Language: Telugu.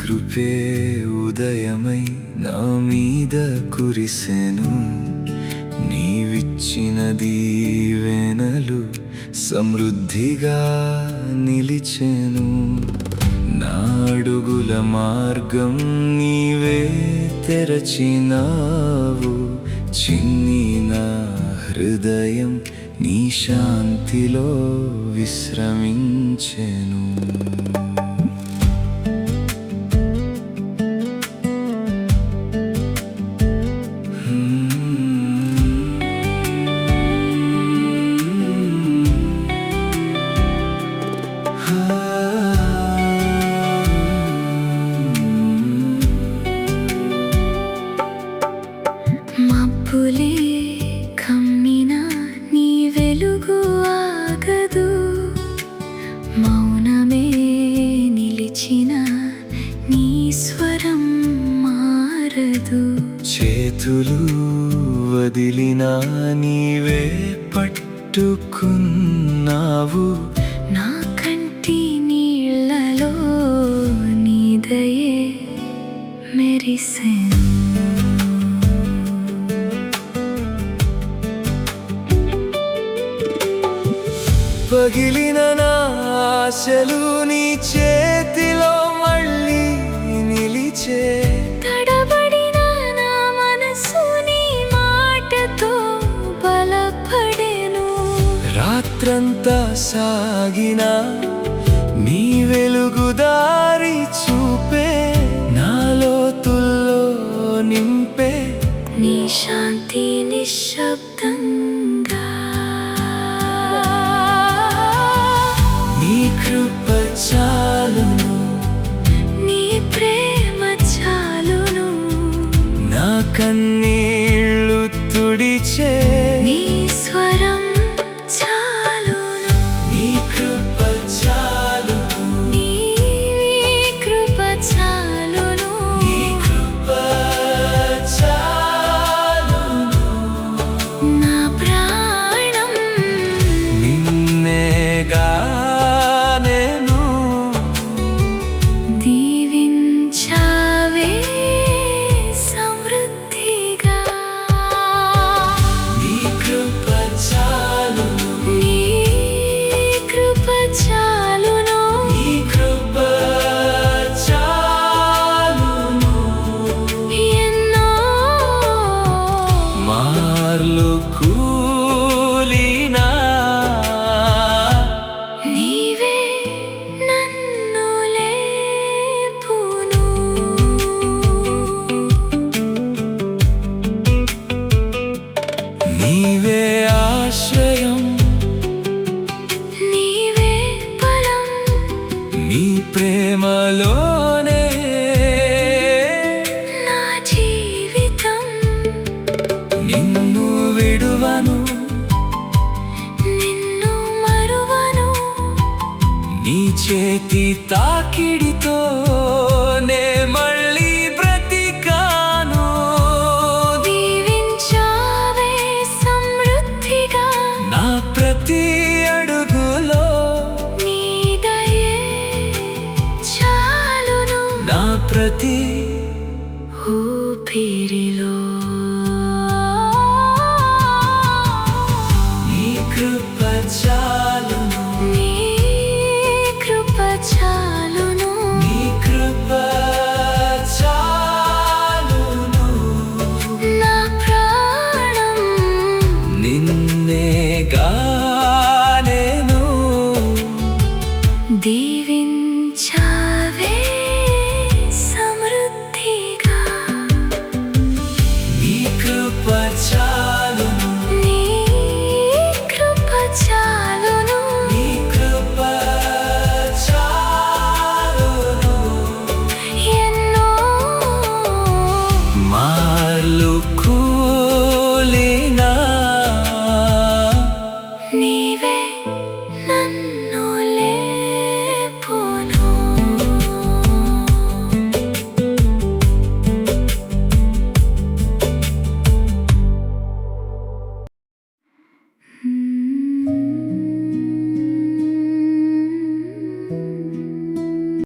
కృపే ఉదయమై నా మీద కురిసెను, నీవిచ్చిన దీవెనలు సమృద్ధిగా నిలిచెను. నా అడుగుల మార్గం నీవే తెరచినావు, చిన్ని నా హృదయం నీ శాంతిలో విశ్రమించెను. మబ్బులే కమ్మినా నీ వెలుగు ఆగదు, మౌనమే నిలిచిన నీ స్వరం మారదు. చేతులు వదిలినా నీవే పట్టుకున్నావు, నా కంటి నీళ్ళలో నీ దయే మెరిసెను. పగిలిన నా ఆశలు నీ చేతిలో మళ్ళీ నిలిచే, తడబడిన నా మనసు నీ మాటతో బలపడెను. రాత్రంతా సాగిన నీ వెలుగు దారి చూపే, నా లోతుల్లో నింపే నీ శాంతి నిశ్శబ్దంగా. నీ కృప చాలును, నీ ప్రేమ చాలును, నా కన్నీళ్ళు తుడిచే నీ స్వరం చాలును, నీ కృప చాలును, నీ కృప చాలును, నీ కృప చాలును. నా ప్రాణం నిన్నేగా నేను దీవించావే సమృద్ధిగా. నీ కృప చాలును, నీ కృప చాలును, నీ కృప చాలును. ఎన్నో మార్లు కూలినా నీవే నన్ను లేపును. నీవే ఆశ్రయం, నీవే బలం, నీ ప్రేమలోనే నా జీవితం. నిన్ను విడువను, నిన్ను మరువను, నీ చేతి తాకిడితో నే మళ్ళీ బ్రతికాను. దీవించావే సమృద్ధిగా, నా ప్రతి అడుగులో నీ దయే చాలును, నా ప్రతి ఊపిరిలో